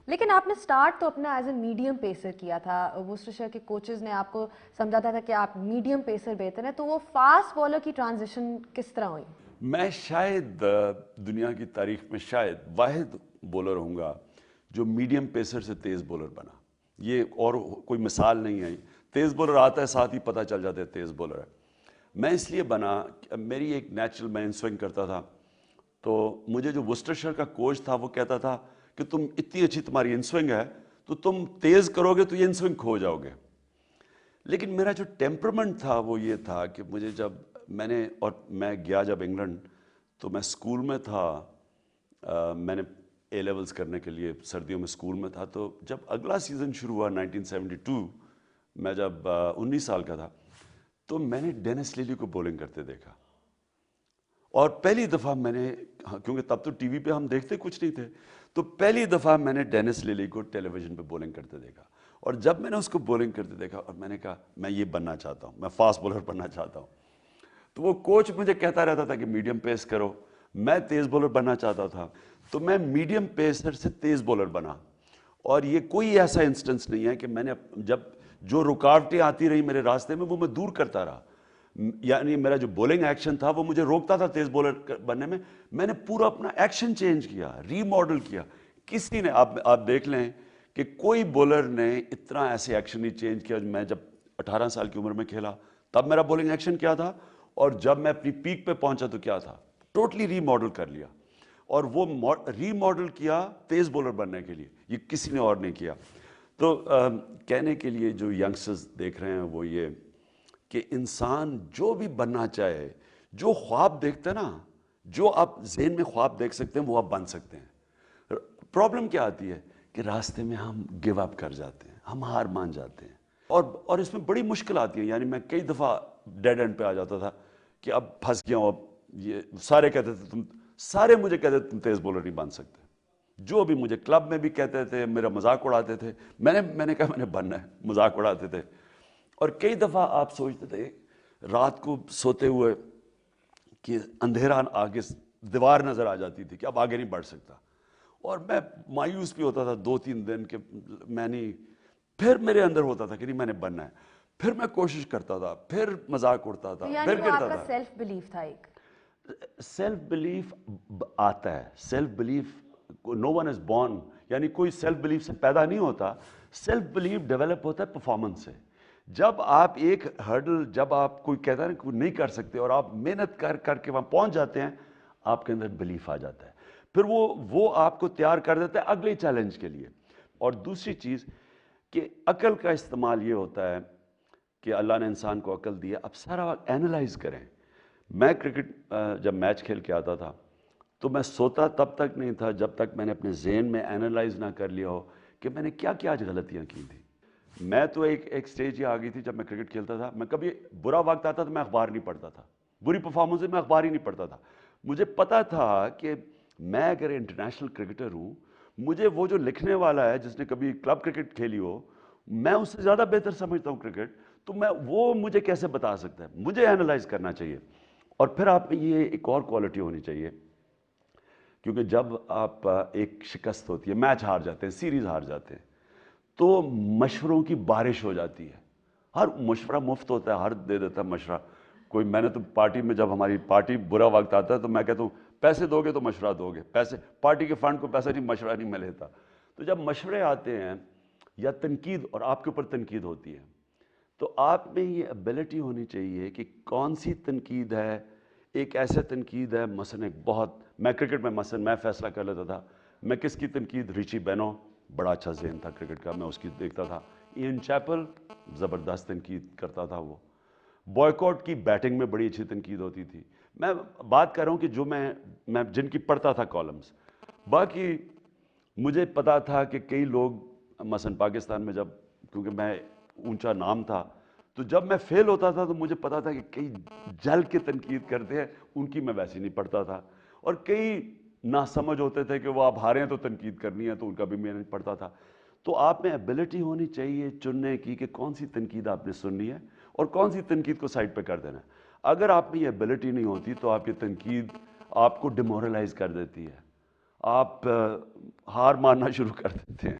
لیکن آپ نے سٹارٹ تو اپنا ایز اے میڈیم پیسر کیا تھا، وسٹرشائر کے کوچز نے آپ کو سمجھاتا تھا کہ آپ میڈیم پیسر بہتر ہیں، تو وہ فاسٹ بالر کی ٹرانزیشن کس طرح ہوئی؟ میں شاید دنیا کی تاریخ میں شاید واحد بولر ہوں گا جو میڈیم پیسر سے تیز بولر بنا. یہ اور کوئی مثال نہیں ہے. تیز بولر آتا ہے ساتھ ہی پتہ چل جاتا ہے تیز بولر ہے. میں اس لیے بنا کہ میری ایک نیچرل، میں ان سوئنگ کرتا تھا، تو مجھے جو وسٹرشائر کا کوچ تھا وہ کہتا تھا کہ تم اتنی اچھی تمہاری ان سوئنگ ہے تو تم تیز کرو گے تو یہ ان سوئنگ کھو جاؤ گے. لیکن میرا جو ٹیمپرمنٹ تھا وہ یہ تھا کہ مجھے جب میں گیا جب انگلینڈ، تو میں اسکول میں تھا، میں نے اے لیولز کرنے کے لیے سردیوں میں اسکول میں تھا. تو جب اگلا سیزن شروع ہوا 1972، میں جب 19 سال کا تھا، تو میں نے ڈینس لیلی کو بولنگ کرتے دیکھا. اور پہلی دفعہ میں نے، کیونکہ تب تو ٹی وی پہ ہم دیکھتے کچھ نہیں تھے، تو پہلی دفعہ میں نے ڈینس لیلی کو ٹیلی ویژن پہ بولنگ کرتے دیکھا. اور جب میں نے اس کو بولنگ کرتے دیکھا اور میں نے کہا میں یہ بننا چاہتا ہوں، میں فاسٹ بولر بننا چاہتا ہوں. تو وہ کوچ مجھے کہتا رہتا تھا کہ میڈیم پیس کرو. میں تیز بولر بننا چاہتا تھا، تو میں میڈیم پیسر سے تیز بولر بنا. اور یہ کوئی ایسا انسٹنس نہیں ہے کہ میں نے جب جو رکاوٹیں آتی رہی میرے راستے میں وہ میں دور کرتا رہا. یعنی میرا جو بولنگ ایکشن تھا وہ مجھے روکتا تھا تیز بولر بننے میں نے پورا اپنا ایکشن چینج کیا، ری ماڈل کیا. کسی نے، آپ دیکھ لیں کہ کوئی بولر نے اتنا ایسے ایکشن نہیں چینج کیا. میں جب 18 سال کی عمر میں کھیلا تب میرا بولنگ ایکشن کیا تھا، اور جب میں اپنی پیک پہ پہنچا تو کیا تھا. ٹوٹلی ری ماڈل کر لیا. اور وہ ری ماڈل کیا تیز بولر بننے کے لیے، یہ کسی نے اور نہیں کیا. تو کہنے کے لیے جو ینگسٹرز دیکھ رہے ہیں وہ یہ کہ انسان جو بھی بننا چاہے، جو خواب دیکھتا ہے نا، جو آپ ذہن میں خواب دیکھ سکتے ہیں وہ آپ بن سکتے ہیں. پرابلم کیا آتی ہے کہ راستے میں ہم گیو اپ کر جاتے ہیں، ہم ہار مان جاتے ہیں، اور اس میں بڑی مشکل آتی ہے. یعنی میں کئی دفعہ ڈیڈ اینڈ پہ آ جاتا تھا کہ اب پھنس گیا ہوں. اب یہ سارے مجھے کہتے تھے تم تیز بولر نہیں بن سکتے. جو بھی مجھے کلب میں بھی کہتے تھے، میرا مذاق اڑاتے تھے. میں نے کہا میں نے بننا ہے، مذاق اڑاتے تھے. اور کئی دفعہ آپ سوچتے تھے رات کو سوتے ہوئے کہ اندھیرا آگے دیوار نظر آ جاتی تھی کہ اب آگے نہیں بڑھ سکتا، اور میں مایوس بھی ہوتا تھا 2-3 دن کہ میں نہیں. پھر میرے اندر ہوتا تھا کہ نہیں میں نے بننا ہے. پھر میں کوشش کرتا تھا، پھر مذاق اڑتا تو تھا، یعنی پھر وہ گرتا آپ کا تھا. سیلف بلیف تھا ایک؟ سیلف بلیف آتا ہے. Self belief, no one is born, یعنی کوئی سیلف بلیف سے پیدا نہیں ہوتا. سیلف بلیف ڈیولپ ہوتا ہے پرفارمنس سے. جب آپ ایک ہرڈل، جب آپ کوئی کہتا ہے نا کوئی نہیں کر سکتے اور آپ محنت کر کے وہاں پہنچ جاتے ہیں، آپ کے اندر بلیف آ جاتا ہے. پھر وہ آپ کو تیار کر دیتا ہے اگلے چیلنج کے لیے. اور دوسری چیز کہ عقل کا استعمال یہ ہوتا ہے کہ اللہ نے انسان کو عقل دی ہے. اب سارا وقت اینالائز کریں. میں کرکٹ جب میچ کھیل کے آتا تھا تو میں سوتا تب تک نہیں تھا جب تک میں نے اپنے ذہن میں اینالائز نہ کر لیا ہو کہ میں نے کیا کیا آج غلطیاں کی تھیں. میں تو ایک سٹیج یہ آ گئی تھی جب میں کرکٹ کھیلتا تھا، میں کبھی برا وقت آتا تو میں اخبار نہیں پڑھتا تھا. بری پرفارمنس میں اخبار ہی نہیں پڑھتا تھا. مجھے پتا تھا کہ میں اگر انٹرنیشنل کرکٹر ہوں، مجھے وہ جو لکھنے والا ہے جس نے کبھی کلب کرکٹ کھیلی ہو، میں اس سے زیادہ بہتر سمجھتا ہوں کرکٹ. تو وہ مجھے کیسے بتا سکتا ہے؟ مجھے اینالائز کرنا چاہیے. اور پھر آپ میں یہ ایک اور کوالٹی ہونی چاہیے، کیونکہ جب آپ ایک شکست ہوتی ہے، میچ ہار جاتے ہیں، سیریز ہار جاتے ہیں، تو مشوروں کی بارش ہو جاتی ہے. ہر مشورہ مفت ہوتا ہے، ہر دے دیتا ہے مشورہ. میں نے تو پارٹی میں، جب ہماری پارٹی برا وقت آتا ہے تو میں کہتا ہوں پیسے دو گے تو مشورہ دو گے، پیسے پارٹی کے فنڈ کو پیسہ نہیں، مشورہ نہیں میں لیتا. تو جب مشورے آتے ہیں یا تنقید، اور آپ کے اوپر تنقید ہوتی ہے، تو آپ میں یہ ایبلٹی ہونی چاہیے کہ کون سی تنقید ہے. ایک ایسا تنقید ہے، مثلا میں کرکٹ میں میں فیصلہ کر لیتا تھا میں کس کی تنقید. ریچی بینو، بڑا اچھا ذہن تھا کرکٹ کا، میں اس کی دیکھتا تھا. این چیپل زبردست تنقید کرتا تھا. وہ بوائکاٹ کی بیٹنگ میں بڑی اچھی تنقید ہوتی تھی. میں بات کر رہا ہوں کہ جو میں جن کی پڑھتا تھا کالمز. باقی مجھے پتا تھا کہ کئی لوگ مثلا پاکستان میں، جب کیونکہ میں اونچا نام تھا، تو جب میں فیل ہوتا تھا تو مجھے پتا تھا کہ کئی جل کے تنقید کرتے ہیں، ان کی میں ویسے نہیں پڑھتا تھا. اور کئی ناسمجھ ہوتے تھے کہ وہ آپ ہارے ہیں تو تنقید کرنی ہے، تو ان کا بھی میں نہیں پڑھتا تھا. تو آپ میں ایبلٹی ہونی چاہیے چننے کی کہ کون سی تنقید آپ نے سننی ہے اور کون سی تنقید کو سائڈ پہ کر دینا ہے. اگر آپ میں یہ ایبلٹی نہیں ہوتی تو آپ کی تنقید آپ کو ڈیمورلائز کر دیتی ہے، آپ ہار ماننا شروع کر دیتے ہیں.